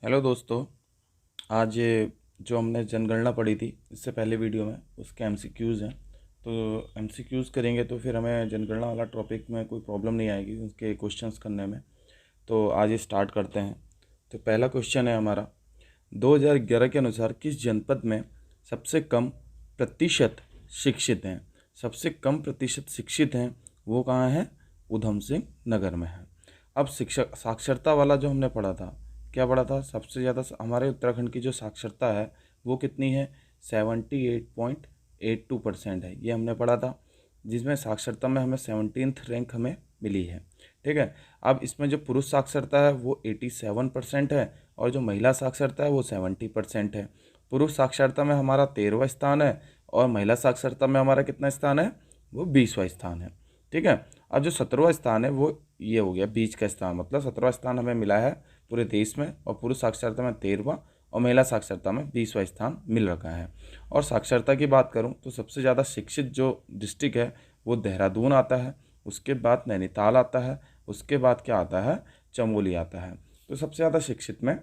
Hello दोस्तों। आज ये जो हमने जनगणना पढ़ी थी इससे पहले वीडियो में, उसके एमसीक्यूज़ हैं। तो एमसीक्यूज़ करेंगे तो फिर हमें जनगणना वाला टॉपिक में कोई प्रॉब्लम नहीं आएगी उसके क्वेश्चंस करने में। तो आज ये स्टार्ट करते हैं। तो पहला क्वेश्चन है हमारा, 2011 के अनुसार किस जनपद में सबसे कम प्रतिशत शिक्षित हैं? सबसे कम प्रतिशत शिक्षित हैं वो कहाँ है? उधम सिंह नगर में है। अब शिक्षा साक्षरता वाला जो हमने पढ़ा था, क्या पढ़ा था? सबसे ज़्यादा हमारे उत्तराखंड की जो साक्षरता है वो कितनी है? 78.82% है, ये हमने पढ़ा था, जिसमें साक्षरता में हमें 17th रैंक हमें मिली है। ठीक है। अब इसमें जो पुरुष साक्षरता है वो 87% है और जो महिला साक्षरता है वो 70% है। पुरुष साक्षरता में हमारा 13वां स्थान है और महिला साक्षरता में हमारा कितना स्थान है? वो 20वां स्थान है। ठीक है। अब जो 17वां स्थान है वो ये हो गया बीच का स्थान, मतलब 17वां स्थान हमें मिला है पूरे देश में, और पुरुष साक्षरता में 13वां और महिला साक्षरता में 20वां स्थान मिल रखा है। और साक्षरता की बात करूं तो सबसे ज़्यादा शिक्षित जो डिस्ट्रिक्ट है वो देहरादून आता है, उसके बाद नैनीताल आता है, उसके बाद क्या आता है? चमोली आता है। तो सबसे ज़्यादा शिक्षित में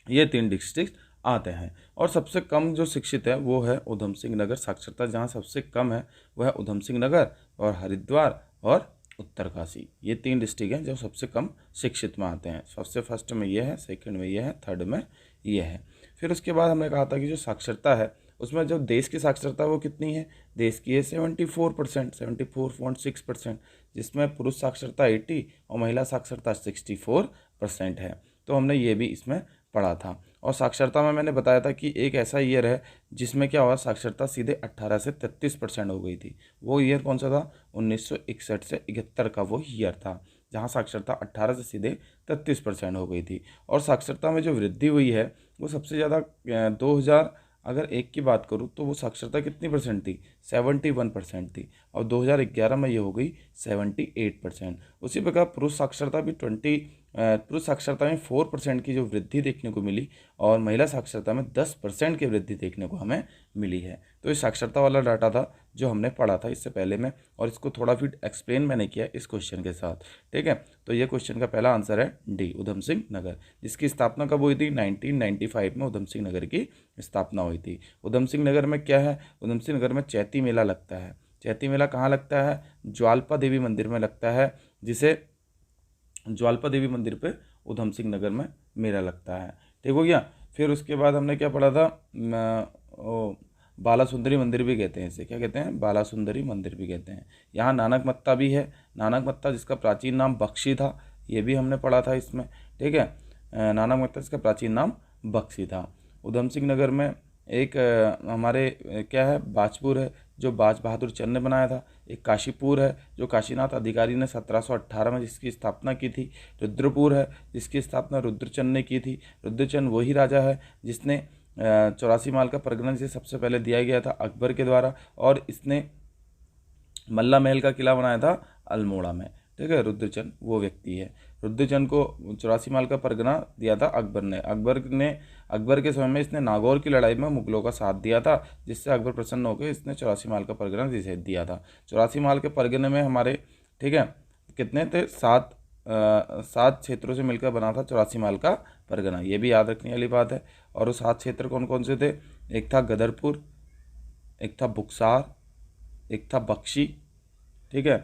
ये 3 डिस्ट्रिक्ट आते हैं। और सबसे कम जो शिक्षित है वो है उधम सिंह नगर। साक्षरता जहाँ सबसे कम है वो है उधम सिंह नगर और हरिद्वार और उत्तरकाशी। ये 3 डिस्ट्रिक्ट हैं जो सबसे कम शिक्षित में आते हैं। सबसे फर्स्ट में ये है, सेकंड में ये है, थर्ड में ये है। फिर उसके बाद हमने कहा था कि जो साक्षरता है उसमें जो देश की साक्षरता वो कितनी है? देश की है 74%, 74.6%, जिसमें पुरुष साक्षरता 80 और महिला साक्षरता 64% है। तो हमने ये भी इसमें पढ़ा था। और साक्षरता में मैंने बताया था कि एक ऐसा ईयर है जिसमें क्या हुआ, साक्षरता सीधे 18 से 33% हो गई थी। वो ईयर कौन सा था? 1961 से 71 का वो ईयर था जहाँ साक्षरता 18 से सीधे 33% हो गई थी। और साक्षरता में जो वृद्धि हुई है वो सबसे ज़्यादा 2000 अगर एक की बात करूँ तो वो साक्षरता कितनी परसेंट थी? 71% थी। और 2011 में ये हो गई 78%। उसी प्रकार पुरुष साक्षरता में 4% की जो वृद्धि देखने को मिली और महिला साक्षरता में 10% की वृद्धि देखने को हमें मिली है। तो ये साक्षरता वाला डाटा था जो हमने पढ़ा था इससे पहले में, और इसको थोड़ा फिर एक्सप्लेन मैंने किया इस क्वेश्चन के साथ। ठीक है। तो ये क्वेश्चन का पहला आंसर है डी, उधम सिंह नगर, जिसकी स्थापना कब हुई थी? 1995 में उधम सिंह नगर की स्थापना हुई थी। उधम सिंह नगर में क्या है? उधम सिंह नगर में चैती मेला लगता है। चैती मेला कहाँ लगता है? ज्वालपा देवी मंदिर में लगता है, जिसे ज्वालपा देवी मंदिर पे उधम सिंह नगर में मेला लगता है। ठीक हो गया। फिर उसके बाद हमने क्या पढ़ा था? बाला सुंदरी मंदिर भी कहते हैं इसे। क्या कहते हैं? बाला सुंदरी मंदिर भी कहते हैं। यहाँ नानक मत्ता भी है। नानक मत्ता जिसका प्राचीन नाम बख्शी था, ये भी हमने पढ़ा था इसमें। ठीक है। नानक मत्ता जिसका प्राचीन नाम बख्शी था। उधम सिंह नगर में एक हमारे क्या है? बाजपुर है जो बाज बहादुर चंद ने बनाया था। एक काशीपुर है जो काशीनाथ अधिकारी ने 1718 में जिसकी स्थापना की थी। रुद्रपुर है जिसकी स्थापना रुद्रचंद ने की थी। रुद्रचंद वही राजा है जिसने 84 माल का परगना जिसे सबसे पहले दिया गया था अकबर के द्वारा, और इसने मल्ला महल का किला बनाया था अल्मोड़ा में। ठीक है। रुद्रचंद वो व्यक्ति है। रुद्रचंद को 84 माल का परगना दिया था अकबर ने। अकबर के समय में इसने नागौर की लड़ाई में मुगलों का साथ दिया था, जिससे अकबर प्रसन्न होकर इसने 84 माल का परगना जिसे दिया था। 84 माल के परगने में हमारे, ठीक है, कितने थे? 7 क्षेत्रों से मिलकर बना था 84 माल का परगना, ये भी याद रखने वाली बात है। और वो 7 क्षेत्र कौन कौन से थे? एक था गदरपुर, एक था बुक्सार, एक था बख्शी, ठीक है,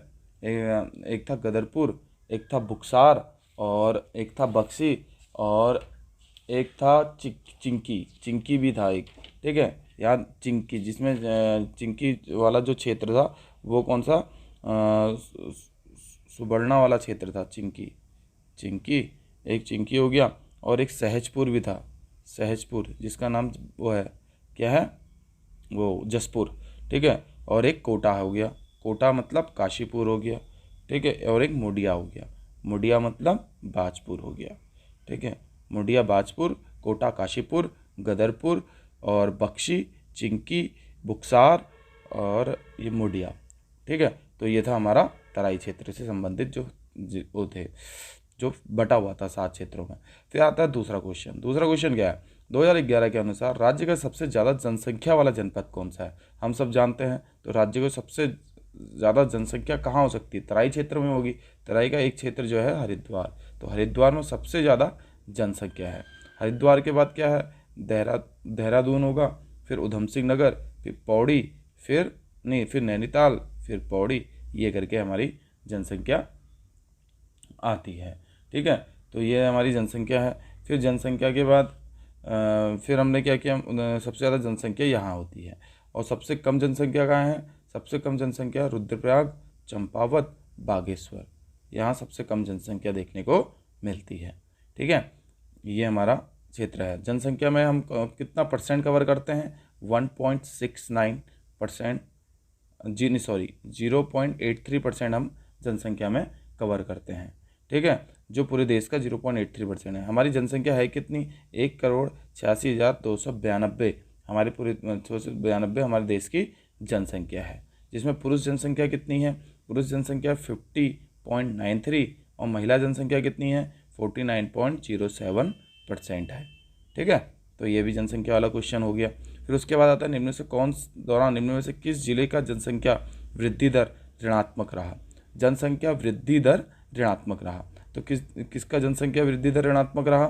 एक था गदरपुर, एक था बुक्सार, और एक था बख्शी, और एक था चिंकी। चिंकी भी था एक। ठीक है। याद, चिंकी, जिसमें चिंकी वाला जो क्षेत्र था वो कौन सा? सुबर्णा वाला क्षेत्र था। चिंकी, चिंकी, एक चिंकी हो गया, और एक सहजपुर भी था। सहजपुर जिसका नाम वो है, क्या है वो? जसपुर। ठीक है। और एक कोटा हो गया। कोटा मतलब काशीपुर हो गया। ठीक है। और एक मुडिया हो गया। मुडिया मतलब बाजपुर हो गया। ठीक है। मुडिया, बाजपुर, कोटा, काशीपुर, गदरपुर और बख्शी, चिंकी, बुक्सार और ये मुडिया। ठीक है। तो ये था हमारा तराई क्षेत्र से संबंधित वो थे, जो बटा हुआ था 7 क्षेत्रों में। फिर आता है दूसरा क्वेश्चन। दूसरा क्वेश्चन क्या है? 2011 के अनुसार राज्य का सबसे ज़्यादा जनसंख्या वाला जनपद कौन सा है? हम सब जानते हैं, तो राज्य को सबसे ज़्यादा जनसंख्या कहाँ हो सकती है? तराई क्षेत्र में होगी। तराई का एक क्षेत्र जो है हरिद्वार, तो हरिद्वार में सबसे ज़्यादा जनसंख्या है। हरिद्वार के बाद क्या है, देहरादून होगा, फिर उधम सिंह नगर, फिर पौड़ी, फिर नैनीताल, फिर पौड़ी, ये करके हमारी जनसंख्या आती है। ठीक है, तो ये हमारी जनसंख्या है। फिर जनसंख्या के बाद फिर हमने क्या किया, सबसे ज़्यादा जनसंख्या यहाँ होती है, और सबसे कम जनसंख्या कहाँ है, सबसे कम जनसंख्या रुद्रप्रयाग, चंपावत, बागेश्वर, यहाँ सबसे कम जनसंख्या देखने को मिलती है। ठीक है, ये हमारा क्षेत्र है। जनसंख्या में हम कितना परसेंट कवर करते हैं, 1.69%, जी नहीं सॉरी 0.83% हम जनसंख्या में कवर करते हैं। ठीक है, जो पूरे देश का 0.83% है। हमारी जनसंख्या है कितनी, 1,86,292 हमारे पूरे 292 हमारे देश की जनसंख्या है, जिसमें पुरुष जनसंख्या कितनी है, पुरुष जनसंख्या 50.93 और महिला जनसंख्या कितनी है, 49.07% है। ठीक है, तो ये भी जनसंख्या वाला क्वेश्चन हो गया। फिर उसके बाद आता है निम्न में से किस जिले का जनसंख्या वृद्धि दर ऋणात्मक रहा। जनसंख्या वृद्धि दर ऋणात्मक रहा, तो किसका जनसंख्या वृद्धि दर ऋणात्मक रहा,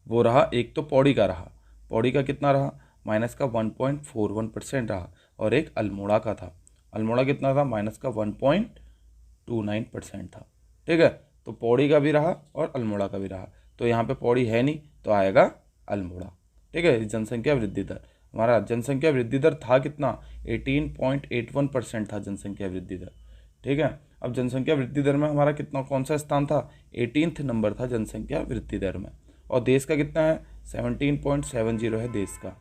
वो रहा, एक तो पौड़ी का रहा, पौड़ी का कितना रहा, माइनस का 1.41% रहा, और एक अल्मोड़ा का था, अल्मोड़ा कितना था, माइनस का 1.29% था। ठीक है, तो पौड़ी का भी रहा और अल्मोड़ा का भी रहा, तो यहाँ पे पौड़ी है नहीं तो आएगा अल्मोड़ा। ठीक है, जनसंख्या वृद्धि दर, हमारा जनसंख्या वृद्धि दर था कितना, 18.81% था जनसंख्या वृद्धि दर। ठीक है, अब जनसंख्या वृद्धि दर में हमारा कितना, कौन सा स्थान था, 18th नंबर था जनसंख्या वृद्धि दर में, और देश का कितना है, 17.70 है देश का।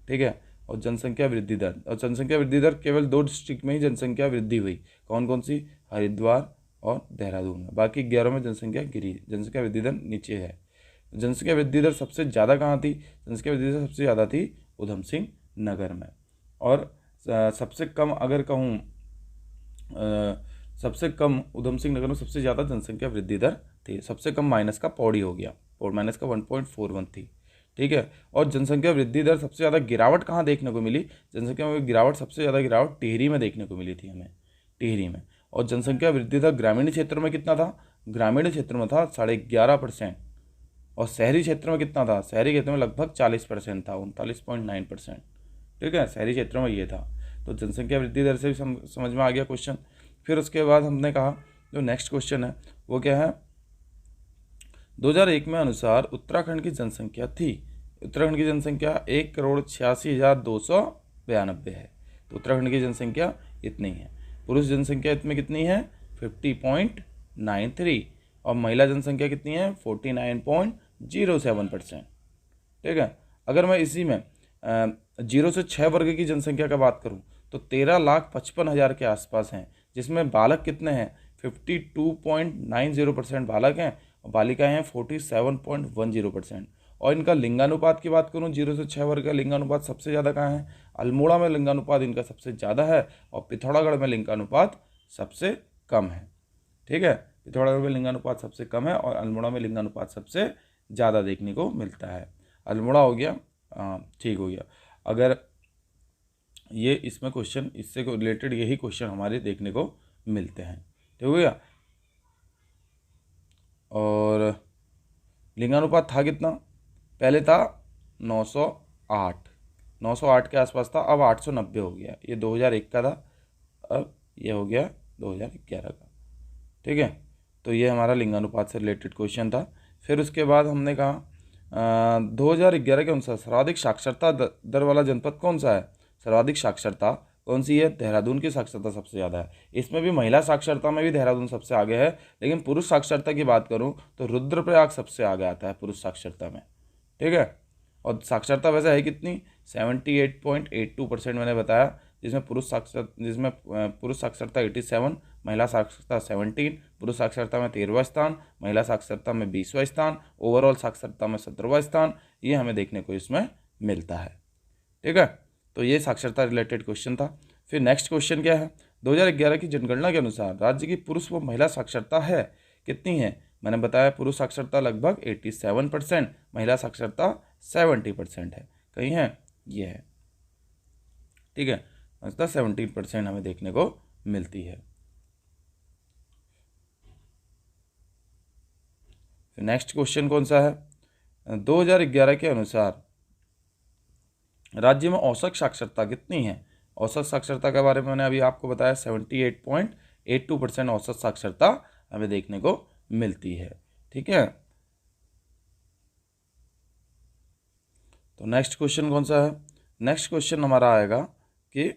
ठीक है, और जनसंख्या वृद्धि दर, और जनसंख्या वृद्धि दर केवल 2 डिस्ट्रिक्ट में ही जनसंख्या वृद्धि हुई, कौन कौन सी, हरिद्वार और देहरादून में, बाकी 11 में जनसंख्या गिरी, जनसंख्या वृद्धि दर नीचे है। जनसंख्या वृद्धि दर सबसे ज़्यादा कहाँ थी, जनसंख्या वृद्धि दर सबसे ज़्यादा थी उधम सिंह नगर में, और सबसे कम अगर कहूँ, सबसे कम उधम सिंह नगर में सबसे ज़्यादा जनसंख्या वृद्धि दर थी, सबसे कम माइनस का पौड़ी हो गया, और माइनस का 1.41 थी। ठीक है, और जनसंख्या वृद्धि दर सबसे ज़्यादा गिरावट कहाँ देखने को मिली, जनसंख्या में गिरावट सबसे ज़्यादा गिरावट टिहरी में देखने को मिली थी हमें, टिहरी में। और जनसंख्या वृद्धि दर ग्रामीण क्षेत्र में कितना था, ग्रामीण क्षेत्र में था 11.5%, और शहरी क्षेत्र में कितना था, शहरी क्षेत्र में लगभग 40% था, 39.9%। ठीक है, शहरी क्षेत्रों में ये था। तो जनसंख्या वृद्धि दर से भी समझ में आ गया क्वेश्चन। फिर उसके बाद हमने कहा जो नेक्स्ट क्वेश्चन है वो क्या है, 2001 में अनुसार उत्तराखंड की जनसंख्या थी, उत्तराखंड की जनसंख्या 1,86,292 है, तो उत्तराखंड की जनसंख्या इतनी है। पुरुष जनसंख्या इसमें कितनी है, 50.93, और महिला जनसंख्या कितनी है, 49.07%। ठीक है, अगर मैं इसी में 0 से 6 वर्ग की जनसंख्या का बात करूं तो 13,55,000 के आसपास हैं, जिसमें बालक कितने हैं, 52.90% बालक हैं, और बालिकाएं हैं 47.10%। और इनका लिंगानुपात की बात करूं, 0 से 6 वर्ग का लिंगानुपात सबसे ज़्यादा कहाँ है, अल्मोड़ा में लिंगानुपात इनका सबसे ज़्यादा है, और पिथौरागढ़ में लिंगानुपात सबसे कम है। ठीक है, पिथौरागढ़ में लिंगानुपात सबसे कम है और अल्मोड़ा में लिंगानुपात सबसे ज़्यादा देखने को मिलता है। अल्मोड़ा हो गया, ठीक हो गया। अगर ये इसमें क्वेश्चन, इससे रिलेटेड यही क्वेश्चन हमारे देखने को मिलते हैं, ठीक हो गया। और लिंगानुपात था कितना, पहले था 908 के आसपास था, अब 890 हो गया, ये 2001 का था, अब ये हो गया 2011 का। ठीक है, तो ये हमारा लिंगानुपात से रिलेटेड क्वेश्चन था। फिर उसके बाद हमने कहा 2011 के अनुसार सर्वाधिक साक्षरता दर वाला जनपद कौन सा है, सर्वाधिक साक्षरता कौन सी है, देहरादून की साक्षरता सबसे ज़्यादा है। इसमें भी महिला साक्षरता में भी देहरादून सबसे आगे है, लेकिन पुरुष साक्षरता की बात करूं तो रुद्रप्रयाग सबसे आगे आता है पुरुष साक्षरता में। ठीक है, और साक्षरता वैसे है कितनी, 78.82% मैंने बताया, जिसमें पुरुष साक्षरता 87, महिला साक्षरता 17, पुरुष साक्षरता में 13वां स्थान, महिला साक्षरता में 20वां स्थान, ओवरऑल साक्षरता में 17वां स्थान, ये हमें देखने को इसमें मिलता है। ठीक है, तो ये साक्षरता रिलेटेड क्वेश्चन था। फिर नेक्स्ट क्वेश्चन क्या है, 2011 की जनगणना के अनुसार राज्य की पुरुष व महिला साक्षरता है कितनी है, मैंने बताया पुरुष साक्षरता लगभग 87%, महिला साक्षरता 70% है, कहीं है, ये है। ठीक है, 17% हमें देखने को मिलती है। फिर नेक्स्ट क्वेश्चन कौन सा है, 2011 के अनुसार राज्य में औसत साक्षरता कितनी है? औसत साक्षरता के बारे में मैंने अभी आपको बताया 78.82% औसत साक्षरता हमें देखने को मिलती है। ठीक है, तो नेक्स्ट क्वेश्चन कौन सा है? नेक्स्ट क्वेश्चन हमारा आएगा कि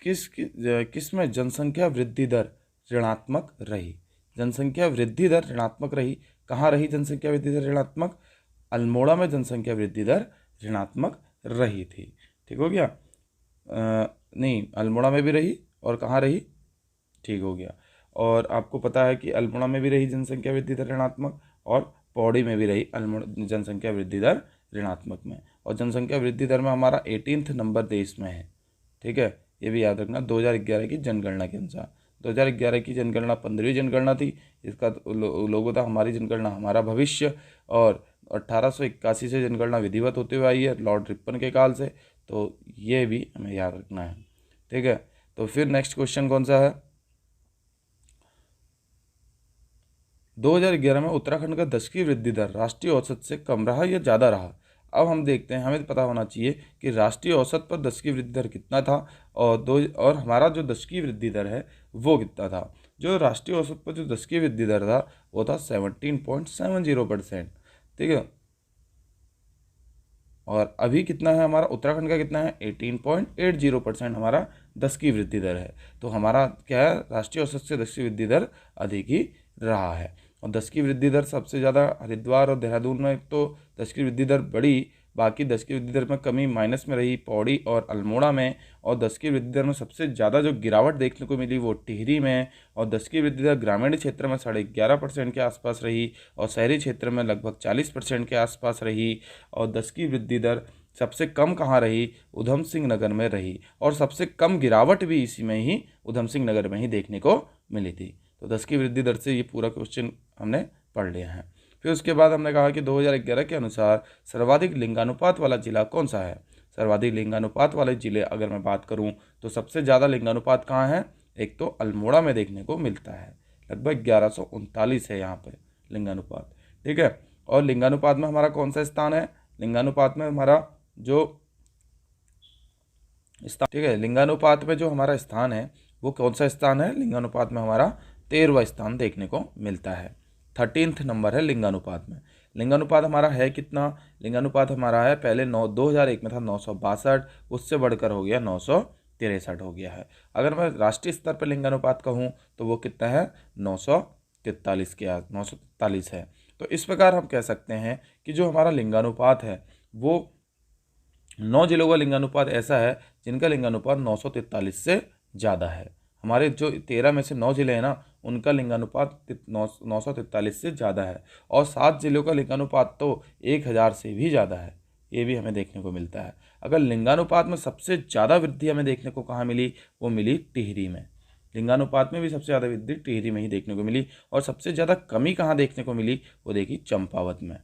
किस में जनसंख्या वृद्धि दर ऋणात्मक रही? जनसंख्या वृद्धि दर ऋणात्मक रही। कहाँ रही जनसंख्या वृद्धि दर ऋणात्मक? अल्मोड़ा में जनसंख्या वृद्धि दर ऋणात्मक रही थी। ठीक हो गया? नहीं, अल्मोड़ा में भी रही और कहाँ रही? ठीक हो गया। और आपको पता है कि अल्मोड़ा में भी रही जनसंख्या वृद्धि दर ऋणात्मक और पौड़ी में भी रही जनसंख्या वृद्धि दर ऋणात्मक में। और जनसंख्या वृद्धि दर में हमारा 18th नंबर देश में है। ठीक है, ये भी याद रखना। 2011 की जनगणना के अनुसार, 2011 की जनगणना 15वीं जनगणना थी। इसका लोगो था हमारी जनगणना हमारा भविष्य। और 1881 से जनगणना विधिवत होते हुए आई है लॉर्ड रिपन के काल से। तो ये भी हमें याद रखना है। ठीक है, तो फिर नेक्स्ट क्वेश्चन कौन सा है? 2011 में उत्तराखंड का दशकीय वृद्धि दर राष्ट्रीय औसत से कम रहा या ज़्यादा रहा? अब हम देखते हैं, हमें पता होना चाहिए कि राष्ट्रीय औसत पर दशकीय वृद्धि दर कितना था और हमारा जो दशकीय वृद्धि दर है वो कितना था। जो राष्ट्रीय औसत पर जो दशकीय वृद्धि दर था वो था 17.70%। ठीक है, और अभी कितना है हमारा? उत्तराखंड का कितना है? 18.80% हमारा दशकीय वृद्धि दर है। तो हमारा क्या है? राष्ट्रीय औसत से दशकीय वृद्धि दर अधिक ही रहा है। और दशकीय वृद्धि दर सबसे ज़्यादा हरिद्वार और देहरादून में तो दशकीय वृद्धि दर बढ़ी, बाकी दशकीय वृद्धि दर में कमी माइनस में रही पौड़ी और अल्मोड़ा में। और दशकीय वृद्धि दर में सबसे ज़्यादा जो गिरावट देखने को मिली वो टिहरी में। और दशकीय वृद्धि दर ग्रामीण क्षेत्र में 11.5% के आसपास रही और शहरी क्षेत्र में लगभग 40% के आसपास रही। और दशकीय वृद्धि दर सबसे कम कहाँ रही? उधम सिंह नगर में रही। और सबसे कम गिरावट भी इसी में ही उधम सिंह नगर में ही देखने को मिली थी। तो दशकीय वृद्धि दर से ये पूरा क्वेश्चन हमने पढ़ लिया है। फिर उसके बाद हमने कहा कि 2011 के अनुसार सर्वाधिक लिंगानुपात वाला जिला कौन सा है? सर्वाधिक लिंगानुपात वाले जिले अगर मैं बात करूं तो सबसे ज़्यादा लिंगानुपात कहाँ है? एक तो अल्मोड़ा में देखने को मिलता है, लगभग 1139 है यहाँ पे लिंगानुपात। ठीक है, और लिंगानुपात में हमारा कौन सा स्थान है? लिंगानुपात में हमारा जो स्थान, ठीक है, लिंगानुपात में जो हमारा स्थान है वो कौन सा स्थान है? लिंगानुपात में हमारा 13वां स्थान देखने को मिलता है। 13th नंबर है लिंगानुपात में। लिंगानुपात हमारा है कितना? लिंगानुपात हमारा है पहले 2001 में था 962, उससे बढ़कर हो गया 963 हो गया है। अगर मैं राष्ट्रीय स्तर पर लिंगानुपात कहूँ तो वो कितना है? 943 है। तो इस प्रकार हम कह सकते हैं कि जो हमारा लिंगानुपात है वो 9 जिलों का लिंगानुपात ऐसा है जिनका लिंगानुपात 943 से ज़्यादा है। हमारे जो 13 में से 9 जिले हैं ना, उनका लिंगानुपात 943 से ज़्यादा है। और 7 जिलों का लिंगानुपात तो 1000 से भी ज़्यादा है। ये भी हमें देखने को मिलता है। अगर लिंगानुपात में सबसे ज़्यादा वृद्धि हमें देखने को कहाँ मिली? वो मिली टिहरी में। लिंगानुपात में भी सबसे ज़्यादा वृद्धि टिहरी में ही देखने को मिली। और सबसे ज़्यादा कमी कहाँ देखने को मिली? वो देखी चंपावत में।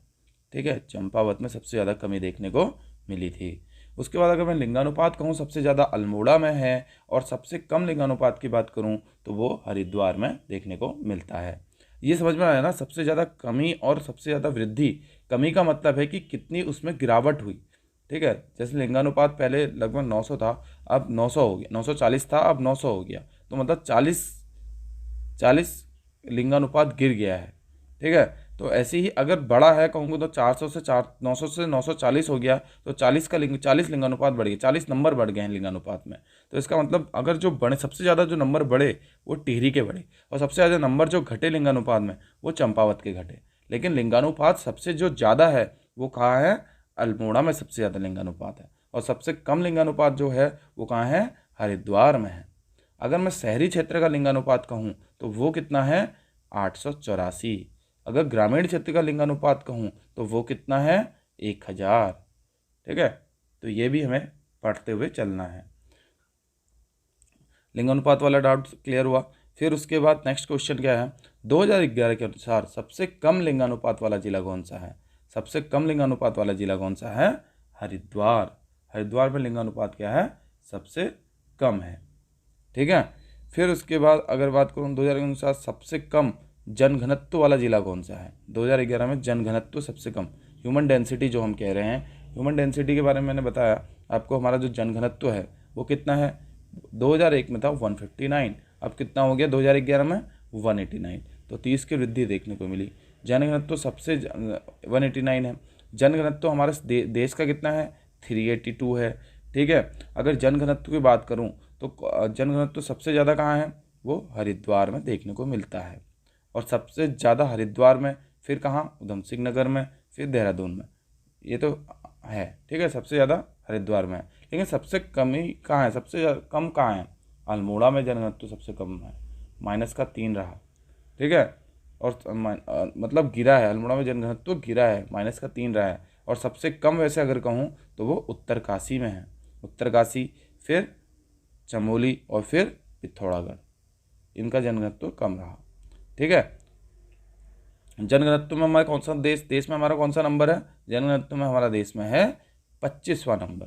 ठीक है, चंपावत में सबसे ज़्यादा कमी देखने को मिली थी। उसके बाद अगर मैं लिंगानुपात कहूँ सबसे ज़्यादा अल्मोड़ा में है और सबसे कम लिंगानुपात की बात करूँ तो वो हरिद्वार में देखने को मिलता है। ये समझ में आया ना? सबसे ज़्यादा कमी और सबसे ज़्यादा वृद्धि। कमी का मतलब है कि कितनी उसमें गिरावट हुई। ठीक है, जैसे लिंगानुपात पहले लगभग 900 था, अब 900 हो गया, 940 था अब 900 हो गया। तो मतलब 40 लिंगानुपात गिर गया है। ठीक है, तो ऐसे ही अगर बड़ा है कहूँगा तो 900 से 940 हो गया, तो 40 लिंगानुपात बढ़ गया, 40 नंबर बढ़ गए हैं लिंगानुपात में। तो इसका मतलब अगर जो बड़े सबसे ज़्यादा जो नंबर बढ़े वो टिहरी के बढ़े और सबसे ज़्यादा नंबर जो घटे लिंगानुपात में वो चंपावत के घटे। लेकिन लिंगानुपात सबसे जो ज़्यादा है वो कहाँ है? अल्मोड़ा में सबसे ज़्यादा लिंगानुपात है। और सबसे कम लिंगानुपात जो है वो कहाँ है? हरिद्वार में है। अगर मैं शहरी क्षेत्र का लिंगानुपात कहूँ तो वो कितना है? 884। अगर ग्रामीण क्षेत्र का लिंगानुपात कहूँ तो वो कितना है? 1000। ठीक है, तो ये भी हमें पढ़ते हुए चलना है। लिंगानुपात वाला डाउट क्लियर हुआ। फिर उसके बाद नेक्स्ट क्वेश्चन क्या है? 2011 के अनुसार सबसे कम लिंगानुपात वाला जिला कौन सा है? सबसे कम लिंगानुपात वाला जिला कौन सा है? हरिद्वार। हरिद्वार में लिंगानुपात क्या है? सबसे कम है। ठीक है, फिर उसके बाद अगर बात करूँ 2011 के अनुसार सबसे कम जनघनत्व वाला जिला कौन सा है? 2011 में जनघनत्व सबसे कम, ह्यूमन डेंसिटी जो हम कह रहे हैं, ह्यूमन डेंसिटी के बारे में मैंने बताया आपको। हमारा जो जनघनत्व है वो कितना है? 2001 में था 159, अब कितना हो गया 2011 में? 189, तो 30 की वृद्धि देखने को मिली। जनघनत्व सबसे 189 है। जनघनत्व हमारे देश का कितना है? 382 है। ठीक है, अगर जनघनत्व की बात करूं तो जनघनत्व सबसे ज़्यादा कहाँ है? वो हरिद्वार में देखने को मिलता है, और सबसे ज़्यादा हरिद्वार में, फिर कहाँ? उधम सिंह नगर में, फिर देहरादून में, ये तो है। ठीक है, सबसे ज़्यादा हरिद्वार में है, लेकिन सबसे कम ही कहाँ है? सबसे कम कहाँ है? अल्मोड़ा में जनघनत्व सबसे कम है, -3 रहा। ठीक है, और मतलब गिरा है, अल्मोड़ा में जनघनत्व गिरा है, -3 रहा है। और सबसे कम वैसे अगर कहूँ तो वो उत्तरकाशी में है, उत्तरकाशी, फिर चमोली और फिर पिथौरागढ़, इनका जनघनत्व कम रहा। ठीक है, जनघनत्व में हमारा कौन सा देश में हमारा कौन सा नंबर है? जनघनत्व में हमारा देश में है 25वां नंबर।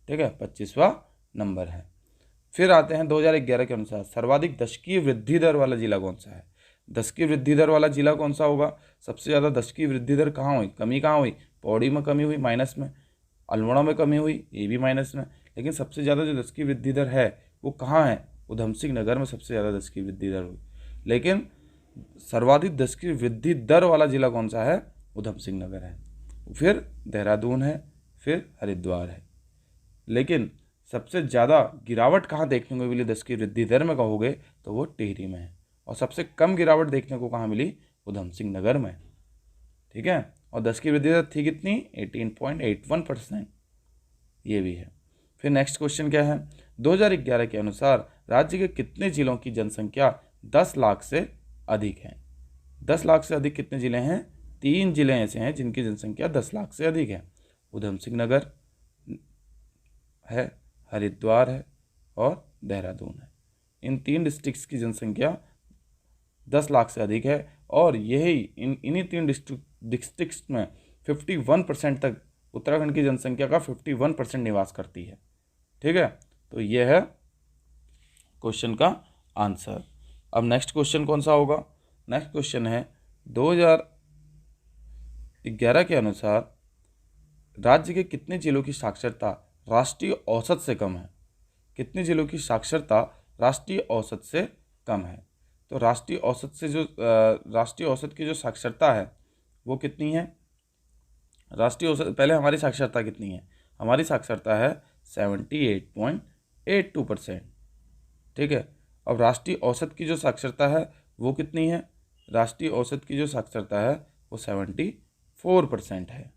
ठीक है, 25वां नंबर है। फिर आते हैं 2011 के अनुसार सर्वाधिक दशकीय वृद्धि दर वाला जिला कौन सा है? दशकीय वृद्धि दर वाला जिला कौन सा होगा? सबसे ज़्यादा दशकीय वृद्धि दर कहाँ हुई? कमी कहाँ हुई? पौड़ी में कमी हुई माइनस में, अल्मोड़ा में कमी हुई, ये भी माइनस में। लेकिन सबसे ज़्यादा जो दशकीय वृद्धि दर है वो कहाँ है? उधम सिंह नगर में सबसे ज़्यादा दशकीय वृद्धि दर हुई। लेकिन सर्वाधिक दशकीय वृद्धि दर वाला जिला कौन सा है? उधम सिंह नगर है, फिर देहरादून है, फिर हरिद्वार है। लेकिन सबसे ज़्यादा गिरावट कहाँ देखने को मिली दशकीय वृद्धि दर में कहोगे तो वो टिहरी में है, और सबसे कम गिरावट देखने को कहाँ मिली? उधम सिंह नगर में। ठीक है, और दशकीय वृद्धि दर थी कितनी? 18.81%, ये भी है। फिर नेक्स्ट क्वेश्चन क्या है? 2011 के अनुसार राज्य के कितने जिलों की जनसंख्या 10 लाख से अधिक है? 10 लाख से अधिक कितने जिले हैं? 3 जिले ऐसे हैं जिनकी जनसंख्या 10 लाख से अधिक है। उधम सिंह नगर है, हरिद्वार है और देहरादून है। इन 3 डिस्ट्रिक्ट्स की जनसंख्या 10 लाख से अधिक है, और यही इन्हीं 3 डिस्ट्रिक्ट्स में 51% तक उत्तराखंड की जनसंख्या का 51% निवास करती है। ठीक है, तो यह है क्वेश्चन का आंसर। अब नेक्स्ट क्वेश्चन कौन सा होगा? नेक्स्ट क्वेश्चन है 2011 के अनुसार राज्य के कितने जिलों की साक्षरता राष्ट्रीय औसत से कम है? कितने जिलों की साक्षरता राष्ट्रीय औसत से कम है? तो राष्ट्रीय औसत से जो राष्ट्रीय औसत की जो साक्षरता है वो कितनी है? राष्ट्रीय औसत, पहले हमारी साक्षरता कितनी है? हमारी साक्षरता है 78.82%। ठीक है, अब राष्ट्रीय औसत की जो साक्षरता है वो कितनी है? राष्ट्रीय औसत की जो साक्षरता है वो 74% है।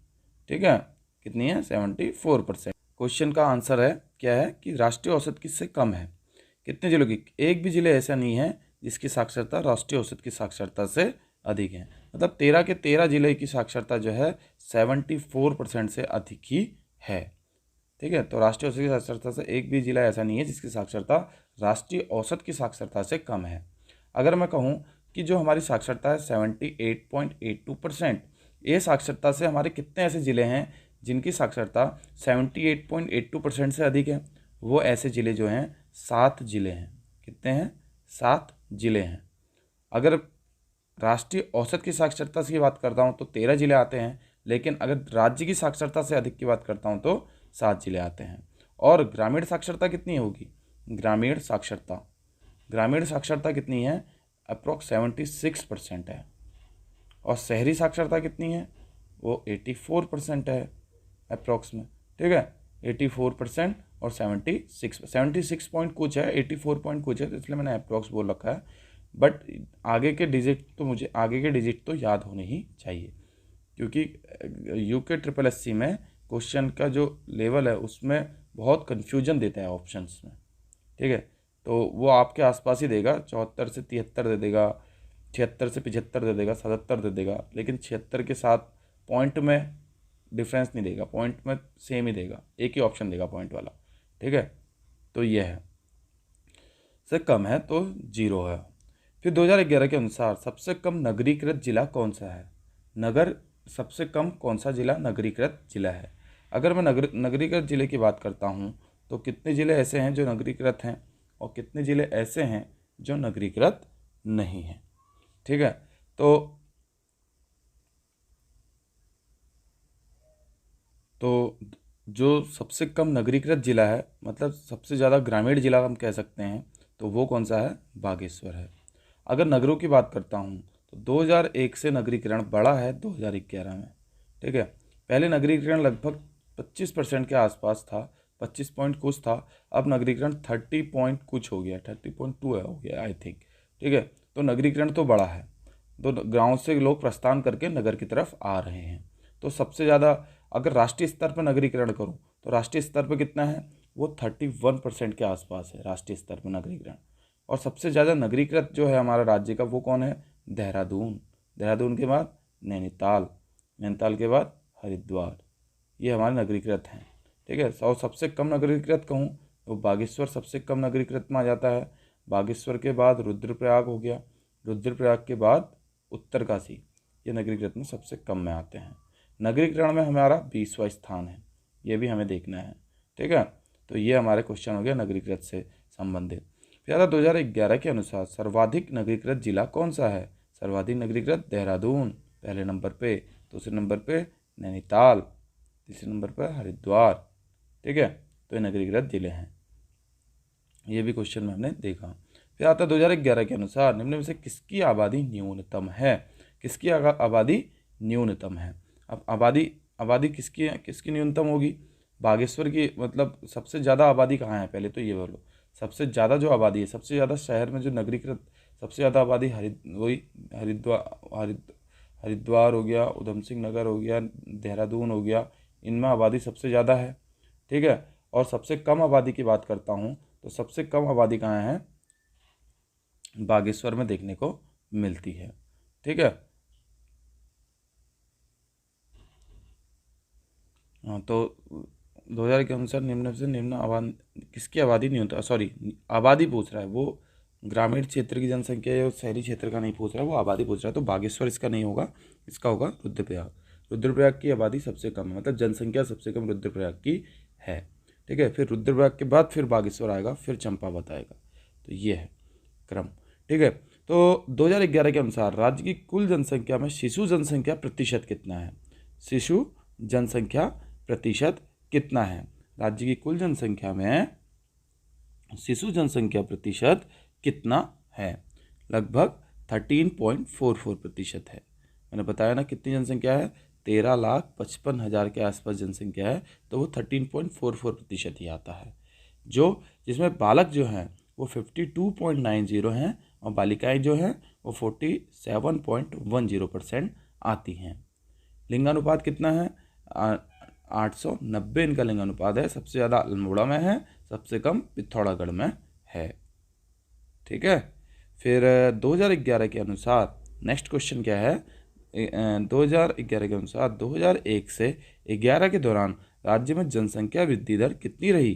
ठीक है, कितनी है? 74%। क्वेश्चन का आंसर है क्या है कि राष्ट्रीय औसत किससे कम है? कितने जिलों की? एक भी जिले ऐसा नहीं है जिसकी साक्षरता राष्ट्रीय औसत की साक्षरता से अधिक है। मतलब 13 के 13 जिले की साक्षरता जो है 74% से अधिक ही है। ठीक है, तो राष्ट्रीय औसत की साक्षरता से एक भी जिला ऐसा नहीं है जिसकी साक्षरता राष्ट्रीय औसत की साक्षरता से कम है। अगर मैं कहूँ कि जो हमारी साक्षरता है 78.82%, ये साक्षरता से हमारे कितने ऐसे ज़िले हैं जिनकी साक्षरता 78.82% से अधिक है? वो ऐसे ज़िले जो हैं 7 ज़िले हैं। कितने हैं? 7 ज़िले हैं। अगर राष्ट्रीय औसत की साक्षरता की बात करता हूँ तो 13 ज़िले आते हैं, लेकिन अगर राज्य की साक्षरता से अधिक की बात करता हूँ तो 7 ज़िले आते हैं। और ग्रामीण साक्षरता कितनी होगी? ग्रामीण साक्षरता कितनी है? अप्रोक्स 76% है। और शहरी साक्षरता कितनी है? वो 84% है अप्रोक्स में। ठीक है, 84% और 76 पॉइंट कुछ है, 84 पॉइंट कुछ है, तो इसलिए मैंने अप्रोक्स बोल रखा है। बट आगे के डिजिट तो याद होने ही चाहिए, क्योंकि यूके SSSC में क्वेश्चन का जो लेवल है उसमें बहुत कन्फ्यूजन देता है ऑप्शंस में। ठीक है, तो वो आपके आसपास ही देगा, 74 से 73 दे देगा, 76 से 75 दे देगा, 77 दे देगा, लेकिन 76 के साथ पॉइंट में डिफरेंस नहीं देगा, पॉइंट में सेम ही देगा, एक ही ऑप्शन देगा पॉइंट वाला। ठीक है, तो ये है, से कम है तो 0 है। फिर 2011 के अनुसार सबसे कम नगरीकृत जिला कौन सा है? सबसे कम कौन सा जिला नगरीकृत जिला है? अगर मैं नगरीकृत जिले की बात करता हूँ तो कितने ज़िले ऐसे हैं जो नगरीकृत हैं और कितने ज़िले ऐसे हैं जो नगरीकृत नहीं हैं? ठीक है। तो जो सबसे कम नगरीकृत जिला है, मतलब सबसे ज़्यादा ग्रामीण जिला हम कह सकते हैं, तो वो कौन सा है? बागेश्वर है। अगर नगरों की बात करता हूँ तो 2001 से नगरीकरण बढ़ा है 2011 में। ठीक है, पहले नगरीकरण लगभग 25% के आसपास था, 25 पॉइंट कुछ था। अब नगरीकरण 30 पॉइंट कुछ हो गया, 30.2 हो गया आई थिंक। ठीक है, तो नगरीकरण तो बढ़ा है, तो गांव से लोग प्रस्थान करके नगर की तरफ आ रहे हैं। तो सबसे ज़्यादा अगर राष्ट्रीय स्तर पर नगरीकरण करूं तो राष्ट्रीय स्तर पर कितना है? वो 31% के आसपास है राष्ट्रीय स्तर पर नगरीकरण। और सबसे ज़्यादा नगरीकृत जो है हमारा राज्य का, वो कौन है? देहरादून। देहरादून के बाद नैनीताल, नैनीताल के बाद हरिद्वार, ये हमारे नगरीकृत हैं। ठीक है, और सबसे कम नगरीकृत कहूँ तो बागेश्वर सबसे कम नगरीकृत में आ जाता है। बागेश्वर के बाद रुद्रप्रयाग हो गया, रुद्रप्रयाग के बाद उत्तरकाशी, ये नगरीकृत में सबसे कम में आते हैं। नगरीकरण में हमारा 20वां स्थान है, ये भी हमें देखना है। ठीक है, तो ये हमारे क्वेश्चन हो गया नगरीकृत से संबंधित। फिर 2011 के अनुसार सर्वाधिक नगरीकृत जिला कौन सा है? सर्वाधिक नगरीकृत देहरादून पहले नंबर पे, दूसरे नंबर पे नैनीताल, तीसरे नंबर पर हरिद्वार। ठीक है, तो ये नगरीकृत जिले हैं, ये भी क्वेश्चन में हमने देखा। फिर आता है 2011 के अनुसार निम्न में से किसकी आबादी न्यूनतम है? किसकी आबादी न्यूनतम है? अब आबादी आबादी किसकी किसकी न्यूनतम होगी? बागेश्वर की, मतलब सबसे ज़्यादा आबादी कहाँ है? पहले तो ये बोलो, सबसे ज़्यादा जो आबादी है, सबसे ज़्यादा शहर में जो नगरीकृत सबसे ज़्यादा आबादी हरिद्वार हो गया, उधम सिंह नगर हो गया, देहरादून हो गया, इनमें आबादी सबसे ज़्यादा है। ठीक है, और सबसे कम आबादी की बात करता हूँ तो सबसे कम आबादी कहाँ है? बागेश्वर में देखने को मिलती है। ठीक है, हाँ, तो 2000 के अनुसार निम्न से निम्न आबादी किसकी आबादी न्यूनतम, सॉरी आबादी पूछ रहा है वो, ग्रामीण क्षेत्र की जनसंख्या या शहरी क्षेत्र का नहीं पूछ रहा है, वो आबादी पूछ रहा है। तो बागेश्वर इसका नहीं होगा, इसका होगा रुद्रप्रयाग। रुद्रप्रयाग की आबादी सबसे कम है, मतलब जनसंख्या सबसे कम रुद्रप्रयाग की है। ठीक है, फिर रुद्रप्रयाग के बाद फिर बागेश्वर आएगा, फिर चंपावत आएगा। तो ये है क्रम। ठीक है, तो 2011 के अनुसार राज्य की कुल जनसंख्या में शिशु जनसंख्या प्रतिशत कितना है? शिशु जनसंख्या प्रतिशत कितना है? राज्य की कुल जनसंख्या में शिशु जनसंख्या प्रतिशत कितना है? लगभग 13.44% है। मैंने बताया ना कितनी जनसंख्या है, 13,55,000 के आसपास जनसंख्या है, तो वो 13.44% ही आता है। जो जिसमें बालक जो हैं वो 52.90 हैं और बालिकाएं जो हैं वो 47.10% आती हैं। लिंगानुपात कितना है? 890 इनका लिंगानुपात है। सबसे ज़्यादा अल्मोड़ा में है, सबसे कम पिथौरागढ़ में है। ठीक है, फिर 2011 के अनुसार नेक्स्ट क्वेश्चन क्या है? 2011 के अनुसार 2001 से 11 के दौरान राज्य में जनसंख्या वृद्धि दर कितनी रही?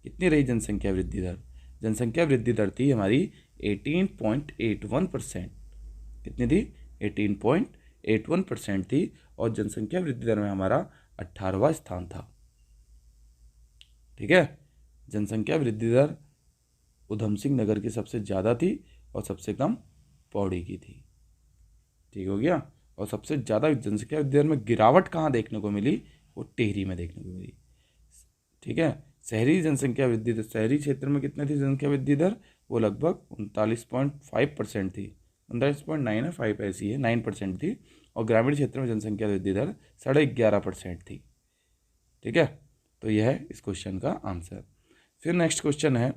कितनी रही जनसंख्या वृद्धि दर? जनसंख्या वृद्धि दर थी हमारी 18.81%। कितनी थी? 18.81% थी, और जनसंख्या वृद्धि दर में हमारा 18वां स्थान था। ठीक है, जनसंख्या वृद्धि दर उधम सिंह नगर की सबसे ज़्यादा थी और सबसे कम पौड़ी की थी। ठीक हो गया, और सबसे ज़्यादा जनसंख्या वृद्धि दर में गिरावट कहाँ देखने को मिली? वो टिहरी में देखने को मिली। ठीक है, शहरी जनसंख्या वृद्धि दर, शहरी क्षेत्र में कितनी थी जनसंख्या वृद्धि दर? वो लगभग 39.5% थी, 39.9 है, 5 ऐसी है, 9% थी। और ग्रामीण क्षेत्र में जनसंख्या वृद्धि दर 11.5% थी। ठीक है, तो यह है इस क्वेश्चन का आंसर। फिर नेक्स्ट क्वेश्चन है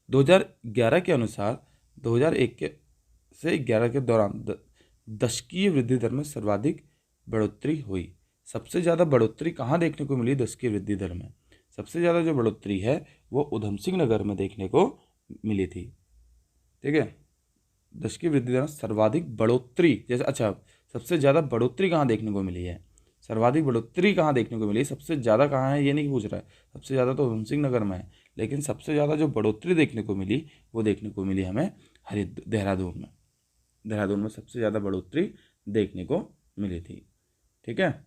2011 के अनुसार 2001 से 11 के दौरान दशकीय वृद्धि दर में सर्वाधिक बढ़ोतरी हुई। सबसे ज़्यादा बढ़ोतरी कहाँ देखने को मिली दशकीय वृद्धि दर में? सबसे ज़्यादा जो बढ़ोतरी है वो उधम सिंह नगर में देखने को मिली थी। ठीक है, दशकीय वृद्धि दर में सर्वाधिक बढ़ोतरी, जैसे अच्छा सबसे ज़्यादा बढ़ोतरी कहाँ देखने को मिली है? सर्वाधिक बढ़ोतरी कहाँ देखने को मिली? सबसे ज़्यादा कहाँ है ये नहीं पूछ रहा है, सबसे ज़्यादा तो उधम सिंह नगर में है, लेकिन सबसे ज़्यादा जो बढ़ोतरी देखने को मिली वो देखने को मिली हमें देहरादून में। देहरादून में सबसे ज़्यादा बढ़ोतरी देखने को मिली थी। ठीक है,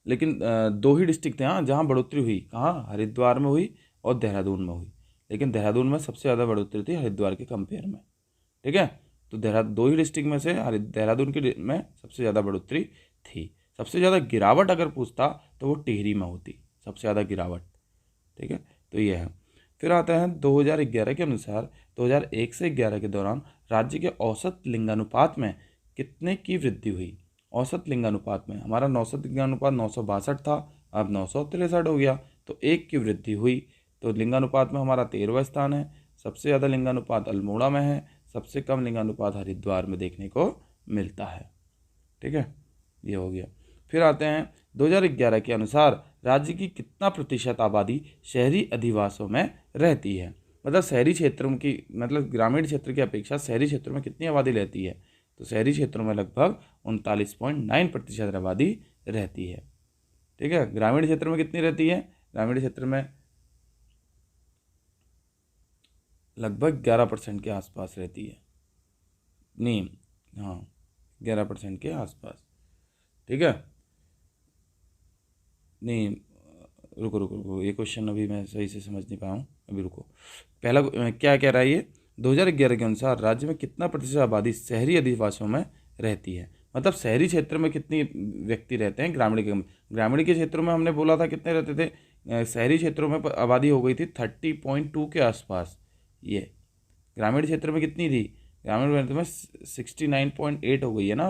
लेकिन दो ही डिस्ट्रिक्ट थे हाँ जहाँ बढ़ोतरी हुई, कहाँ? हरिद्वार में हुई और देहरादून में हुई, लेकिन देहरादून में सबसे ज़्यादा बढ़ोतरी थी हरिद्वार के कंपेयर में। ठीक है, तो दो ही डिस्ट्रिक्ट में से देहरादून में सबसे ज़्यादा बढ़ोतरी थी। सबसे ज़्यादा गिरावट अगर पूछता तो वो टिहरी में होती, सबसे ज़्यादा गिरावट। ठीक है, तो ये है। फिर आता है 2011 के अनुसार 2001 से 11 के दौरान राज्य के औसत लिंगानुपात में कितने की वृद्धि हुई। औसत लिंगानुपात में हमारा औसत लिंगानुपात 962 था, अब 963 हो गया, तो 1 की वृद्धि हुई। तो लिंगानुपात में हमारा 13वां स्थान है। सबसे ज़्यादा लिंगानुपात अल्मोड़ा में है, सबसे कम लिंगानुपात हरिद्वार में देखने को मिलता है। ठीक है, ये हो गया। फिर आते हैं 2011 के अनुसार राज्य की कितना प्रतिशत आबादी शहरी अधिवासों में रहती है। मतलब शहरी क्षेत्रों की, मतलब ग्रामीण क्षेत्र की अपेक्षा शहरी क्षेत्रों में कितनी आबादी रहती है। तो शहरी क्षेत्रों में लगभग 39.9% आबादी रहती है। ठीक है, ग्रामीण क्षेत्र में कितनी रहती है। ग्रामीण क्षेत्र में लगभग 11% के आसपास रहती है। नहीं, हाँ, 11% के आसपास। ठीक है, नहीं, रुको, ये क्वेश्चन अभी मैं सही से समझ नहीं पाया हूँ, अभी रुको। पहला क्या कह रहा है ये, 2011 के अनुसार राज्य में कितना प्रतिशत आबादी शहरी अधिवासियों में रहती है। मतलब शहरी क्षेत्र में कितनी व्यक्ति रहते हैं। ग्रामीण के क्षेत्रों में हमने बोला था कितने रहते थे। शहरी क्षेत्रों में आबादी हो गई थी 30.2 के आसपास। ये ग्रामीण क्षेत्र में कितनी थी, ग्रामीण क्षेत्र में 69.8 हो गई है ना,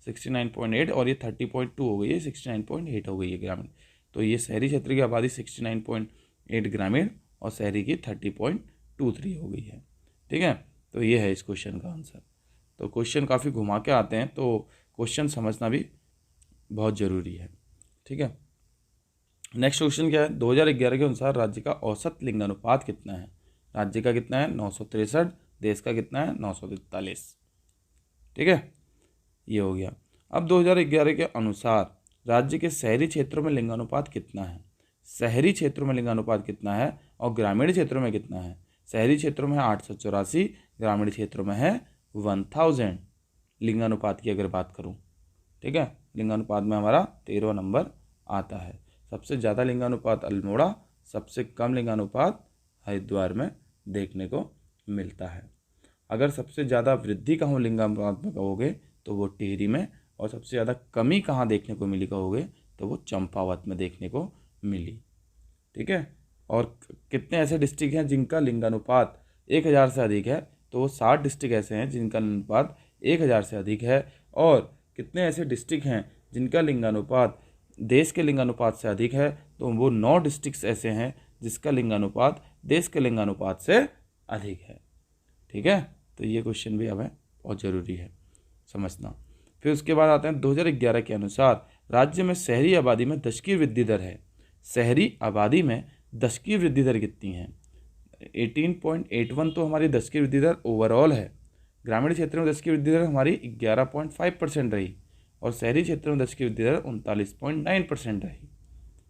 69.8, और ये 30.2 हो गई है, 69.8 हो गई है ग्रामीण। तो ये शहरी क्षेत्र की आबादी 69.8 ग्रामीण और शहरी की 30.23 हो गई है। ठीक है, तो ये है इस क्वेश्चन का आंसर। तो क्वेश्चन काफ़ी घुमा के आते हैं, तो क्वेश्चन समझना भी बहुत ज़रूरी है। ठीक है, नेक्स्ट क्वेश्चन क्या है, 2011 के अनुसार राज्य का औसत लिंगानुपात कितना है। राज्य का कितना है 963, देश का कितना है 943। ठीक है, ये हो गया। अब 2011 के अनुसार राज्य के शहरी क्षेत्रों में लिंगानुपात कितना है। शहरी क्षेत्रों में लिंगानुपात कितना है और ग्रामीण क्षेत्रों में कितना है। शहरी क्षेत्रों में है 884, ग्रामीण क्षेत्रों में है 1000 लिंगानुपात की अगर बात करूं। ठीक है, लिंगानुपात में हमारा 13वां नंबर आता है। सबसे ज़्यादा लिंगानुपात अल्मोड़ा, सबसे कम लिंगानुपात हरिद्वार में देखने को मिलता है। अगर सबसे ज़्यादा वृद्धि कहाँ लिंगानुपात में कहोगे तो वो टिहरी में, और सबसे ज़्यादा कमी कहाँ देखने को मिली कहोगे तो वो चंपावत में देखने को मिली। ठीक है, और कितने ऐसे डिस्ट्रिक्ट हैं जिनका लिंगानुपात 1000 से अधिक है, तो वो 60 डिस्ट्रिक्ट ऐसे हैं जिनका लिंगानुपात 1000 से अधिक है। और कितने ऐसे डिस्ट्रिक्ट हैं जिनका लिंगानुपात देश के लिंगानुपात से अधिक है, तो वो 9 डिस्ट्रिक्ट ऐसे हैं जिसका लिंगानुपात देश के लिंगानुपात से अधिक है। ठीक है, तो ये क्वेश्चन भी हमें बहुत ज़रूरी है समझना। फिर उसके बाद आते हैं 2011 के अनुसार राज्य में शहरी आबादी में दशकीय वृद्धि दर है। शहरी आबादी में दशकीय वृद्धि दर कितनी है। 18.81 तो हमारी दशकीय वृद्धि दर ओवरऑल है। ग्रामीण क्षेत्र में दशकीय वृद्धि दर हमारी 11.5% रही और शहरी क्षेत्र में दशकीय वृद्धि दर 39.9% रही।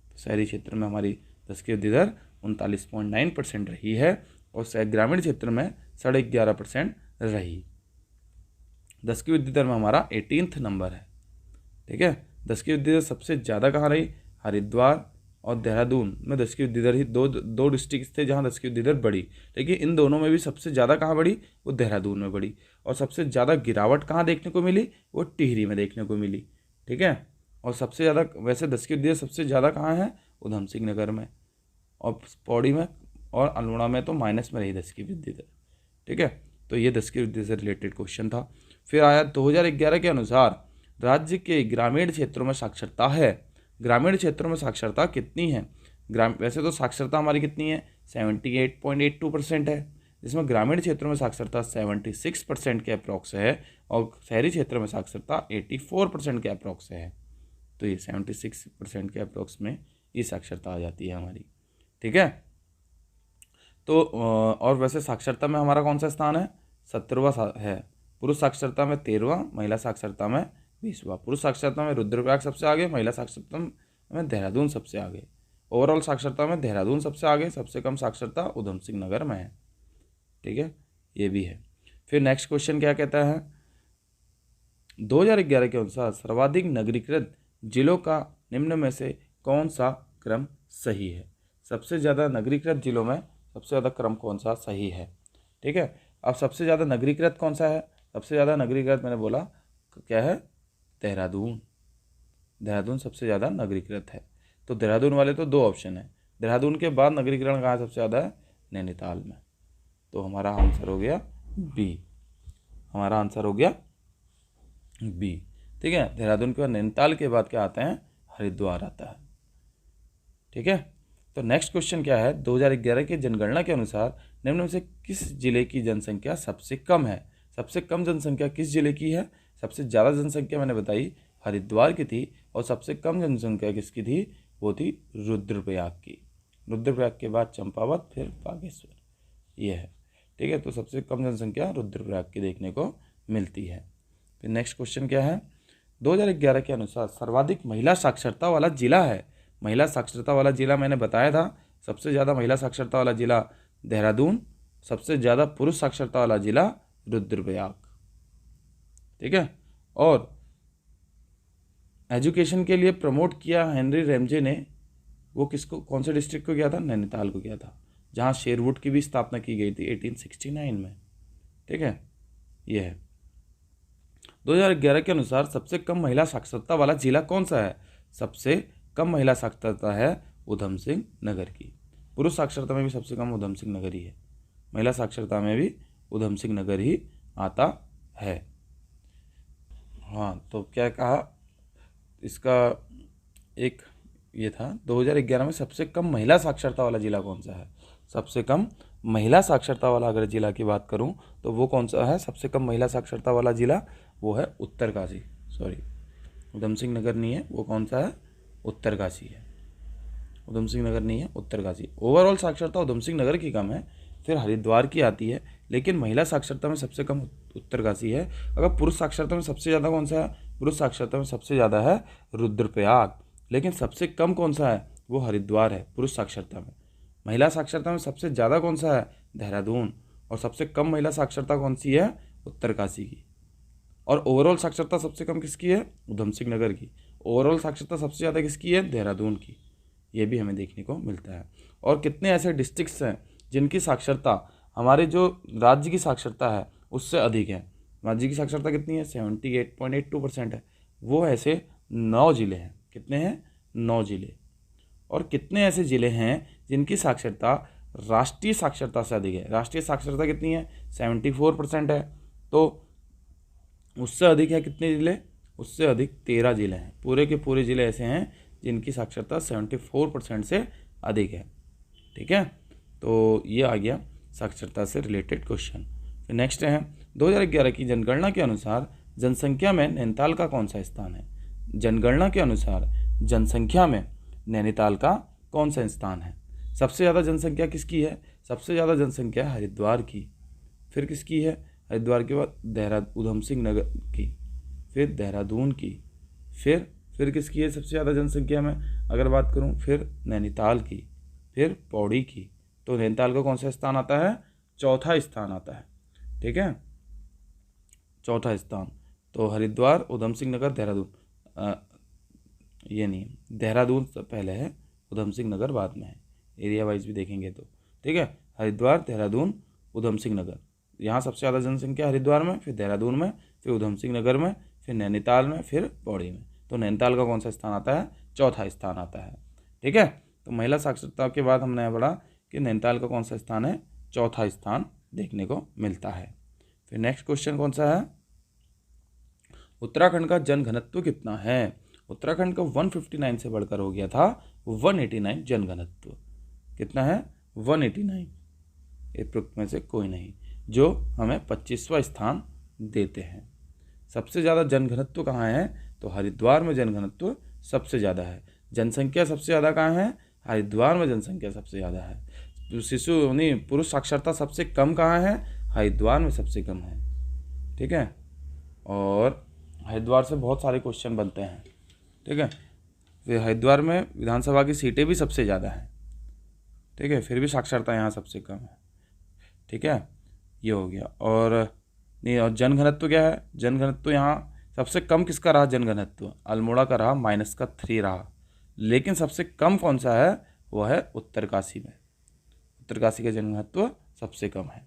तो शहरी क्षेत्र में हमारी दशकीय वृद्धि दर 39.9% रही है और ग्रामीण क्षेत्र में 11.5% रही। दशकीय वृद्धि दर में हमारा 18th नंबर है। ठीक है, दशकीय वृद्धि दर सबसे ज़्यादा कहाँ रही, हरिद्वार और देहरादून में दशकीय वृद्धि दर ही दो डिस्ट्रिक्ट थे जहाँ दशकीय वृद्धि दर बढ़ी। लेकिन इन दोनों में भी सबसे ज़्यादा कहाँ बढ़ी, वो देहरादून में बढ़ी। और सबसे ज़्यादा गिरावट कहाँ देखने को मिली, वो टिहरी में देखने को मिली। ठीक है, और सबसे ज़्यादा वैसे दशकीय वृद्धि दर सबसे ज़्यादा कहाँ है, उधम सिंह नगर में, और पौड़ी में और अल्मोड़ा में तो माइनस में रही दशकीय वृद्धि दर। ठीक है, तो ये दशकीय वृद्धि से रिलेटेड क्वेश्चन था। फिर आया 2011 के अनुसार राज्य के ग्रामीण क्षेत्रों में साक्षरता है। ग्रामीण क्षेत्रों में साक्षरता कितनी है। वैसे तो साक्षरता हमारी कितनी है 78.82% है, जिसमें ग्रामीण क्षेत्रों में साक्षरता 76% के अप्रॉक्स है और शहरी क्षेत्र में साक्षरता 84% के अप्रॉक्स है। तो ये 76% के अप्रॉक्स में ये साक्षरता आ जाती है हमारी। ठीक है, तो और वैसे साक्षरता में हमारा कौन सा स्थान है, 17वां है। पुरुष साक्षरता में 13वां, महिला साक्षरता में 20वां। पुरुष साक्षरता में रुद्रप्रयाग सबसे आगे, महिला साक्षरता में देहरादून सबसे आगे। ओवरऑल साक्षरता में देहरादून सबसे आगे, सबसे कम साक्षरता उधम सिंह नगर में है। ठीक है, ये भी है। फिर नेक्स्ट क्वेश्चन क्या कहता है, 2011 के अनुसार सर्वाधिक नगरीकृत जिलों का निम्न में से कौन सा क्रम सही है। सबसे ज़्यादा नगरीकृत जिलों में सबसे ज़्यादा क्रम कौन सा सही है। ठीक है, अब सबसे ज़्यादा नगरीकृत कौन सा है, सबसे ज़्यादा नगरीकृत मैंने बोला क्या है, देहरादून। देहरादून सबसे ज़्यादा नगरीकृत है। तो देहरादून वाले तो दो ऑप्शन है। देहरादून के बाद नगरीकरण कहाँ सबसे ज़्यादा है, नैनीताल में। तो हमारा आंसर हो गया बी, हमारा आंसर हो गया बी। ठीक है, देहरादून के बाद नैनीताल के बाद क्या आते हैं, हरिद्वार आता है। ठीक है, तो नेक्स्ट क्वेश्चन क्या है, 2011 की जनगणना के अनुसार निम्न में से किस जिले की जनसंख्या सबसे कम है। सबसे कम जनसंख्या किस जिले की है, सबसे ज़्यादा जनसंख्या मैंने बताई हरिद्वार की थी, और सबसे कम जनसंख्या किसकी थी, वो थी रुद्रप्रयाग की। रुद्रप्रयाग के बाद चंपावत, फिर बागेश्वर, ये है। ठीक है, तो सबसे कम जनसंख्या रुद्रप्रयाग की देखने को मिलती है। फिर नेक्स्ट क्वेश्चन क्या है, 2011 के अनुसार सर्वाधिक महिला साक्षरता वाला जिला है। महिला साक्षरता वाला जिला मैंने बताया था, सबसे ज़्यादा महिला साक्षरता वाला जिला देहरादून, सबसे ज़्यादा पुरुष साक्षरता वाला जिला रुद्रप्रयाग। ठीक है, और एजुकेशन के लिए प्रमोट किया हेनरी रैमजे ने, वो किसको, कौन से डिस्ट्रिक्ट को किया था, नैनीताल को किया था, जहाँ शेरवुड की भी स्थापना की गई थी 1869 में। ठीक है, ये है। 2011 के अनुसार सबसे कम महिला साक्षरता वाला जिला कौन सा है, सबसे कम महिला साक्षरता है उधम सिंह नगर की। पुरुष साक्षरता में भी सबसे कम उधम सिंह नगर ही है, महिला साक्षरता में भी उधम सिंह नगर ही आता है। हाँ, तो क्या कहा, इसका एक ये था 2011 में सबसे कम महिला साक्षरता वाला जिला कौन सा है। सबसे कम महिला साक्षरता वाला अगर जिला की बात करूं तो वो कौन सा है, सबसे कम महिला साक्षरता वाला जिला वो है उत्तरकाशी। सॉरी, उधम सिंह नगर नहीं है, वो कौन सा है, उत्तरकाशी है। उधम सिंह नगर नहीं है, उत्तरकाशी। ओवरऑल साक्षरता उधम सिंह नगर की कम है, फिर हरिद्वार की आती है, लेकिन महिला साक्षरता में सबसे कम उत्तरकाशी है। अगर पुरुष साक्षरता में सबसे ज़्यादा कौन सा है, पुरुष साक्षरता में सबसे ज़्यादा है रुद्रप्रयाग, लेकिन सबसे कम कौन सा है, वो हरिद्वार है पुरुष साक्षरता में। महिला साक्षरता में सबसे ज़्यादा कौन सा है, देहरादून, और सबसे कम महिला साक्षरता कौन सी है, उत्तरकाशी की। और ओवरऑल साक्षरता सबसे कम किसकी है, उधम सिंह नगर की। ओवरऑल साक्षरता सबसे ज़्यादा किसकी है, देहरादून की। ये भी हमें देखने को मिलता है। और कितने ऐसे डिस्ट्रिक्ट्स हैं जिनकी साक्षरता हमारे जो राज्य की साक्षरता है उससे अधिक है। राज्य की साक्षरता कितनी है, 78.82% है। वो ऐसे 9 जिले हैं। कितने हैं, 9 जिले। और कितने ऐसे जिले हैं जिनकी साक्षरता राष्ट्रीय साक्षरता से अधिक है। राष्ट्रीय साक्षरता कितनी है, 74% है। तो उससे अधिक है कितने जिले, उससे अधिक 13 जिले हैं। पूरे के पूरे जिले ऐसे हैं जिनकी साक्षरता 74% से अधिक है। ठीक है, तो ये आ गया साक्षरता से रिलेटेड क्वेश्चन। फिर नेक्स्ट है 2011 की जनगणना के अनुसार जनसंख्या में नैनीताल का कौन सा स्थान है। जनगणना के अनुसार जनसंख्या में नैनीताल का कौन सा स्थान है। सबसे ज़्यादा जनसंख्या किसकी है, सबसे ज़्यादा जनसंख्या हरिद्वार की, फिर किसकी है, हरिद्वार के बाद उधम सिंह नगर की, फिर देहरादून की, फिर किसकी है सबसे ज़्यादा जनसंख्या में अगर बात करूं, फिर नैनीताल की, फिर पौड़ी की। तो नैनीताल का कौन सा स्थान आता है, चौथा स्थान आता है। ठीक है, चौथा स्थान। तो हरिद्वार, उधम सिंह नगर, देहरादून, ये नहीं, देहरादून पहले है, उधम सिंह नगर बाद में है, एरिया वाइज भी देखेंगे तो। ठीक है, हरिद्वार, देहरादून, उधम सिंह नगर। यहाँ सबसे ज़्यादा जनसंख्या हरिद्वार में, फिर देहरादून में, फिर उधम सिंह नगर में, फिर नैनीताल में, फिर पौड़ी में। तो नैनीताल का कौन सा स्थान आता है, चौथा स्थान आता है। ठीक है, तो महिला साक्षरता के बाद हमने पढ़ा कि नैनीताल का कौन सा स्थान है, चौथा स्थान देखने को मिलता है। फिर नेक्स्ट क्वेश्चन कौन सा है, उत्तराखंड का जनघनत्व कितना है। उत्तराखंड का 159 से बढ़कर हो गया था 189 जनघनत्व। कितना है, 189। उपरोक्त में से कोई नहीं, जो हमें 25वां स्थान देते हैं। सबसे ज़्यादा जनघनत्व कहाँ है, तो हरिद्वार में जनघनत्व सबसे ज़्यादा है। जनसंख्या सबसे ज़्यादा कहाँ है, हरिद्वार में जनसंख्या सबसे ज़्यादा है। शिशु नहीं, पुरुष साक्षरता सबसे कम कहाँ है, हरिद्वार में सबसे कम है। ठीक है, और हरिद्वार से बहुत सारे क्वेश्चन बनते हैं। ठीक है, फिर हरिद्वार में विधानसभा की सीटें भी सबसे ज़्यादा हैं। ठीक है, फिर भी साक्षरता यहाँ सबसे कम है। ठीक है, ये हो गया। और नहीं, और जनघनत्व क्या है, जनघनत्व यहाँ सबसे कम किसका रहा, जनघनत्व अल्मोड़ा का रहा, -3 रहा। लेकिन सबसे कम कौन सा है, वह है उत्तरकाशी में। उत्तरकाशी का जनघनत्व सबसे कम है।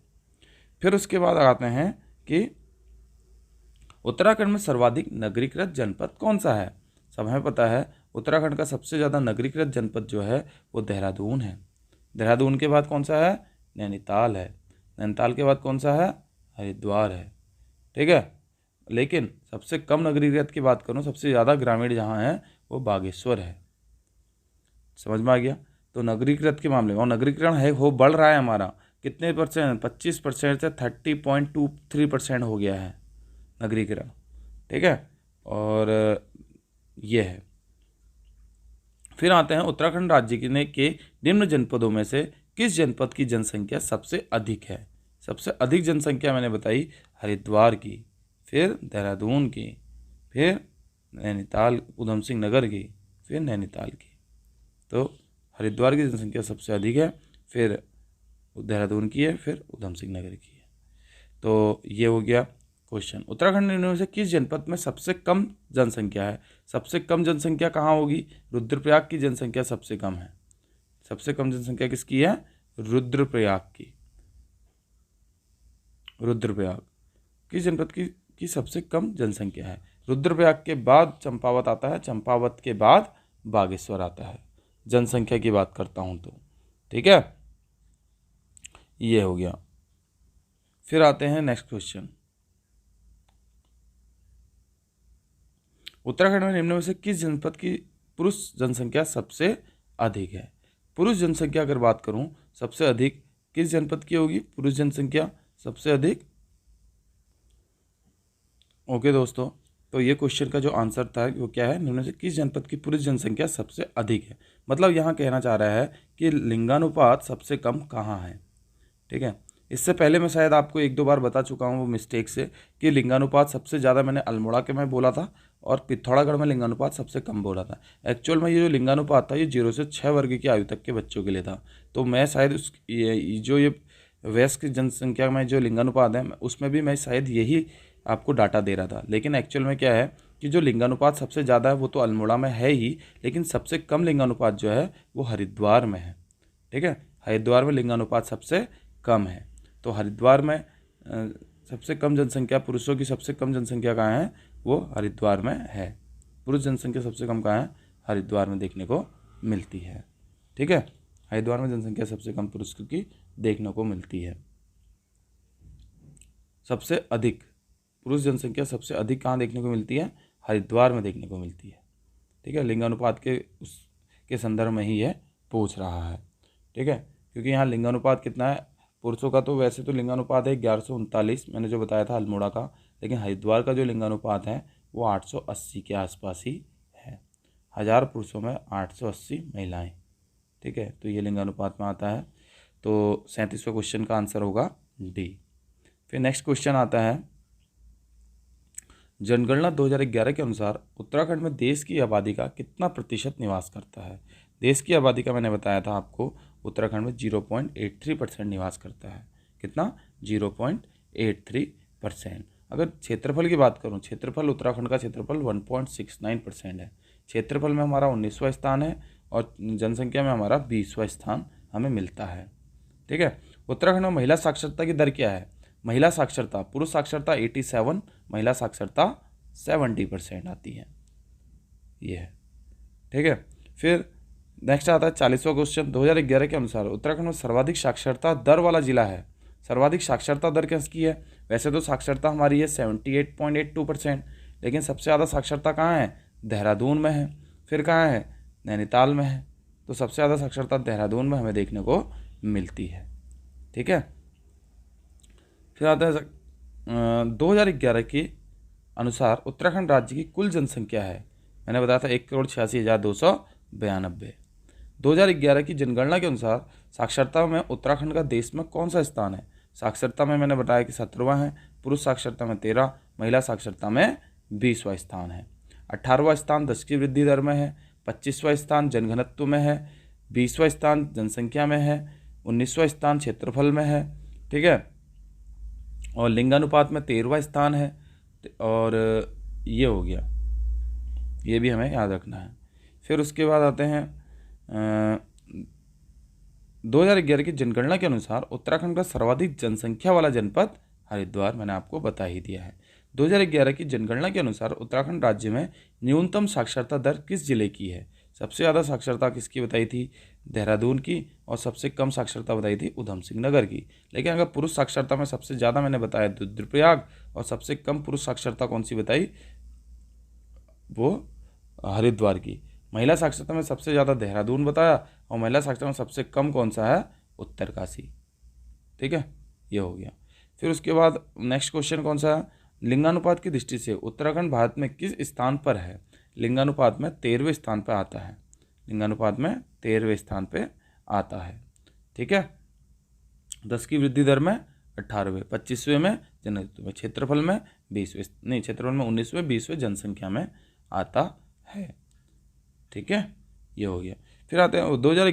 फिर उसके बाद आते हैं कि उत्तराखंड में सर्वाधिक नगरीकृत जनपद कौन सा है? सब हमें पता है उत्तराखंड का सबसे ज़्यादा नगरीकृत जनपद जो है वो देहरादून है। देहरादून के बाद कौन सा है? नैनीताल है। नैनीताल के बाद कौन सा है? हरिद्वार है। ठीक है, लेकिन सबसे कम नगरीकृत की बात करूँ, सबसे ज़्यादा ग्रामीण जहाँ है वो बागेश्वर है। समझ में आ गया? तो नगरीकृत के मामले में, और नगरीकरण है हो बढ़ रहा है हमारा, कितने परसेंट? 25% से 30.23% हो गया है नगरीकरण। ठीक है, और ये है। फिर आते हैं उत्तराखंड राज्य के निम्न जनपदों में से किस जनपद की जनसंख्या सबसे अधिक है? सबसे अधिक जनसंख्या मैंने बताई हरिद्वार की, फिर देहरादून की, फिर नैनीताल उधम सिंह नगर की, फिर नैनीताल की। तो हरिद्वार की जनसंख्या सबसे अधिक है, फिर देहरादून की है, फिर उधम सिंह नगर की है। तो ये हो गया क्वेश्चन। उत्तराखंड में से किस जनपद में सबसे कम जनसंख्या है? सबसे कम जनसंख्या कहाँ होगी? रुद्रप्रयाग की जनसंख्या सबसे कम है। सबसे कम जनसंख्या किसकी है? रुद्रप्रयाग की। रुद्रप्रयाग किस जनपद की सबसे कम जनसंख्या है? रुद्रप्रयाग के बाद चंपावत आता है, चंपावत के बाद बागेश्वर आता है, जनसंख्या की बात करता हूं तो। ठीक है, ये हो गया। फिर आते हैं नेक्स्ट क्वेश्चन। उत्तराखंड में निम्न में से किस जनपद की पुरुष जनसंख्या सबसे अधिक है? पुरुष जनसंख्या अगर बात करूं, सबसे अधिक किस जनपद की होगी पुरुष जनसंख्या सबसे अधिक? ओके दोस्तों, तो ये क्वेश्चन का जो आंसर था वो क्या है? निम्न में से किस जनपद की पुरुष जनसंख्या सबसे अधिक है। मतलब यहाँ कहना चाह रहा है कि लिंगानुपात सबसे कम कहाँ है। ठीक है, इससे पहले मैं शायद आपको एक दो बार बता चुका हूँ वो मिस्टेक से, कि लिंगानुपात सबसे ज़्यादा मैंने अल्मोड़ा के में बोला था और पिथौरागढ़ में लिंगानुपात सबसे कम बोला था। एक्चुअल में ये जो लिंगानुपात था ये 0 से 6 वर्ग की आयु तक के बच्चों के लिए था। तो मैं शायद ये वयस्क जनसंख्या में जो लिंगानुपात है उसमें भी मैं शायद यही आपको डाटा दे रहा था। लेकिन एक्चुअल में क्या है कि जो लिंगानुपात सबसे ज़्यादा है वो तो अल्मोड़ा में है ही, लेकिन सबसे कम लिंगानुपात जो है वो हरिद्वार में है। ठीक है, हरिद्वार में लिंगानुपात सबसे कम है। तो हरिद्वार में सबसे कम जनसंख्या, पुरुषों की सबसे कम जनसंख्या कहाँ है? वो हरिद्वार में है। पुरुष जनसंख्या सबसे कम कहाँ है? हरिद्वार में देखने को मिलती है। ठीक है, हरिद्वार में जनसंख्या सबसे कम पुरुषों की देखने को मिलती है। सबसे अधिक पुरुष जनसंख्या सबसे अधिक कहाँ देखने को मिलती है? हरिद्वार में देखने को मिलती है। ठीक है, लिंगानुपात के संदर्भ में ही यह पूछ रहा है। ठीक है, क्योंकि यहाँ लिंगानुपात कितना है पुरुषों का? तो वैसे तो लिंगानुपात है 1139, मैंने जो बताया था अल्मोड़ा का, लेकिन हरिद्वार का जो लिंगानुपात है वो 880 के आसपास ही है। 1000 पुरुषों में 880 महिलाएं। ठीक है, तो ये लिंगानुपात में आता है। तो 37वां क्वेश्चन का आंसर होगा डी। फिर नेक्स्ट क्वेश्चन आता है, जनगणना 2011 के अनुसार उत्तराखंड में देश की आबादी का कितना प्रतिशत निवास करता है? देश की आबादी का मैंने बताया था आपको, उत्तराखंड में 0.83% निवास करता है। कितना? 0.83%। अगर क्षेत्रफल की बात करूं, क्षेत्रफल उत्तराखंड का क्षेत्रफल 1.69% है। क्षेत्रफल में हमारा 19वां स्थान है और जनसंख्या में हमारा 20वां स्थान हमें मिलता है। ठीक है, उत्तराखंड में महिला साक्षरता की दर क्या है? महिला साक्षरता, पुरुष साक्षरता 87, महिला साक्षरता 70% आती है। ये है। ठीक है, फिर नेक्स्ट आता है 40वां क्वेश्चन। 2011 के अनुसार उत्तराखंड में सर्वाधिक साक्षरता दर वाला जिला है। सर्वाधिक साक्षरता दर किसकी है? वैसे तो साक्षरता हमारी है 78.82%, लेकिन सबसे ज़्यादा साक्षरता कहाँ है? देहरादून में है। फिर कहाँ है? नैनीताल में है। तो सबसे ज़्यादा साक्षरता देहरादून में हमें देखने को मिलती है। ठीक है, फिर आता है 2011 के अनुसार उत्तराखंड राज्य की कुल जनसंख्या है, मैंने बताया था 1,86,292। 2011 की जनगणना के अनुसार साक्षरता में उत्तराखंड का देश में कौन सा स्थान है? साक्षरता में मैंने बताया कि 17वां है, पुरुष साक्षरता में 13, महिला साक्षरता में 20वां स्थान है। 18वां स्थान 10 की वृद्धि दर में है, 25वां स्थान जनघनत्व में है, 20वां स्थान जनसंख्या में है, 19वां स्थान क्षेत्रफल में है। ठीक है, और लिंगानुपात में 13वां स्थान है। और ये हो गया, ये भी हमें याद रखना है। फिर उसके बाद आते हैं 2011 की जनगणना के अनुसार उत्तराखंड का सर्वाधिक जनसंख्या वाला जनपद हरिद्वार, मैंने आपको बता ही दिया है। 2011 की जनगणना के अनुसार उत्तराखंड राज्य में न्यूनतम साक्षरता दर किस जिले की है? सबसे ज़्यादा साक्षरता किसकी बताई थी? देहरादून की। और सबसे कम साक्षरता बताई थी उधम सिंह नगर की। लेकिन अगर पुरुष साक्षरता में सबसे ज़्यादा मैंने बताया रुद्रप्रयाग, और सबसे कम पुरुष साक्षरता कौन सी बताई? वो हरिद्वार की। महिला साक्षरता में सबसे ज़्यादा देहरादून बताया, और महिला साक्षरता में सबसे कम कौन सा है? उत्तरकाशी। ठीक है, ये हो गया। फिर उसके बाद नेक्स्ट क्वेश्चन कौन सा है? लिंगानुपात की दृष्टि से उत्तराखंड भारत में किस स्थान पर है? लिंगानुपात में 13वें स्थान पर आता है। लिंगानुपात में 13वें स्थान पर आता है। ठीक है, 10 की वृद्धि दर में 18वें, 25वें में जनघनत्व में, क्षेत्रफल में 20वें, नहीं क्षेत्रफल में 19वें, 20वें जनसंख्या में आता है। ठीक है, ये हो गया। फिर आते हैं 2000